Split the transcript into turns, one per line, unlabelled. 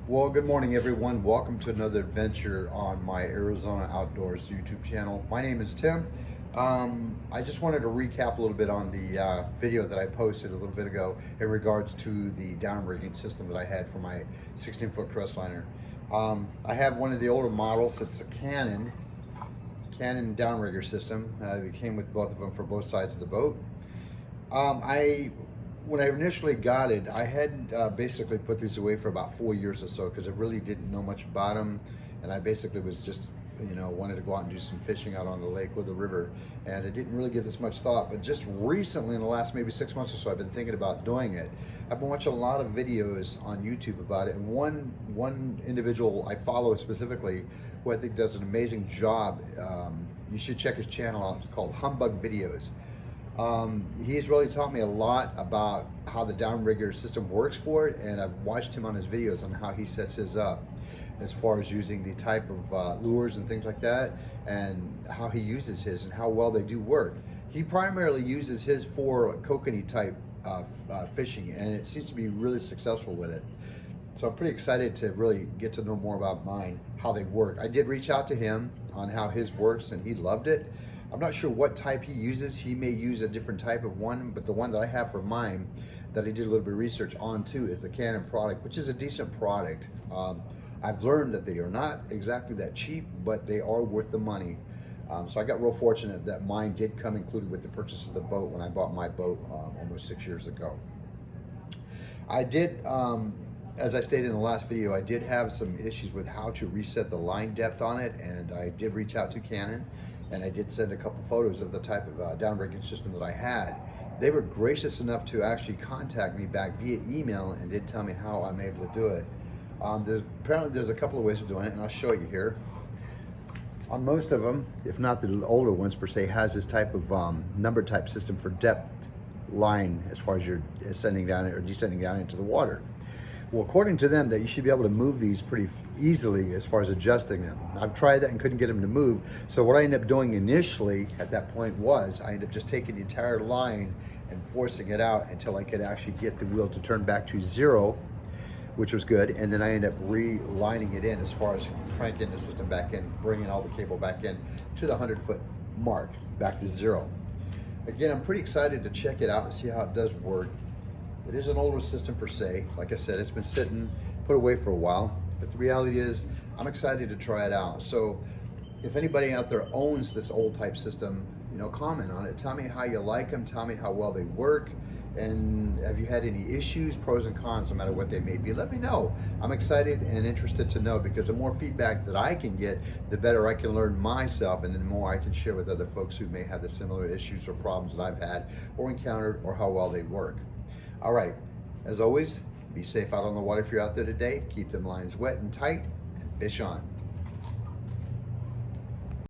Well, good morning, everyone. Welcome to another adventure on my Arizona Outdoors YouTube channel. My name is Tim. I just wanted to recap a little bit on the video that I posted a little bit ago in regards to the downrigging system that I had for my 16-foot crestliner. I have one of the older models. It's a Canon downrigger system. They came with both of them for both sides of the boat. When I initially got it, I had basically put these away for about 4 years or so because I really didn't know much about them, and I basically was just, wanted to go out and do some fishing out on the lake or the river, and I didn't really give this much thought. But just recently, in the last maybe 6 months or so, I've been thinking about doing it. I've been watching a lot of videos on YouTube about it, and one individual I follow specifically, who I think does an amazing job. You should check his channel out. It's called Humbug Videos. He's really taught me a lot about how the downrigger system works for it, and I've watched him on his videos on how he sets his up as far as using the type of lures and things like that, and how he uses his and how well they do work. He primarily uses his for kokanee type fishing, and it seems to be really successful with it. So I'm pretty excited to really get to know more about mine, how they work. I did reach out to him on how his works, and he loved it. I'm not sure what type he uses. He may use a different type of one, but the one that I have for mine that I did a little bit of research on too is the Canon product, which is a decent product. I've learned that they are not exactly that cheap, but they are worth the money. So I got real fortunate that mine did come included with the purchase of the boat when I bought my boat almost 6 years ago. I did, as I stated in the last video, I did have some issues with how to reset the line depth on it, and I did reach out to Canon. And I did send a couple photos of the type of downrigging system that I had. They were gracious enough to actually contact me back via email and did tell me how I'm able to do it. Apparently there's a couple of ways of doing it, and I'll show you here. On most of them, if not the older ones per se, has this type of number type system for depth line as far as you're ascending down or descending down into the water. Well, according to them, that you should be able to move these pretty easily as far as adjusting them. I've tried that and couldn't get them to move. So what I ended up doing initially at that point was I ended up just taking the entire line and forcing it out until I could actually get the wheel to turn back to 0, which was good. And then I ended up relining it in as far as cranking the system back in, bringing all the cable back in to the 100-foot mark, back to 0. Again, I'm pretty excited to check it out and see how it does work. It is an older system per se. Like I said, it's been sitting, put away for a while. But the reality is, I'm excited to try it out. So if anybody out there owns this old type system, comment on it. Tell me how you like them. Tell me how well they work. And have you had any issues, pros and cons, no matter what they may be? Let me know. I'm excited and interested to know, because the more feedback that I can get, the better I can learn myself, and the more I can share with other folks who may have the similar issues or problems that I've had or encountered, or how well they work. All right, as always, be safe out on the water if you're out there today. Keep them lines wet and tight, and fish on.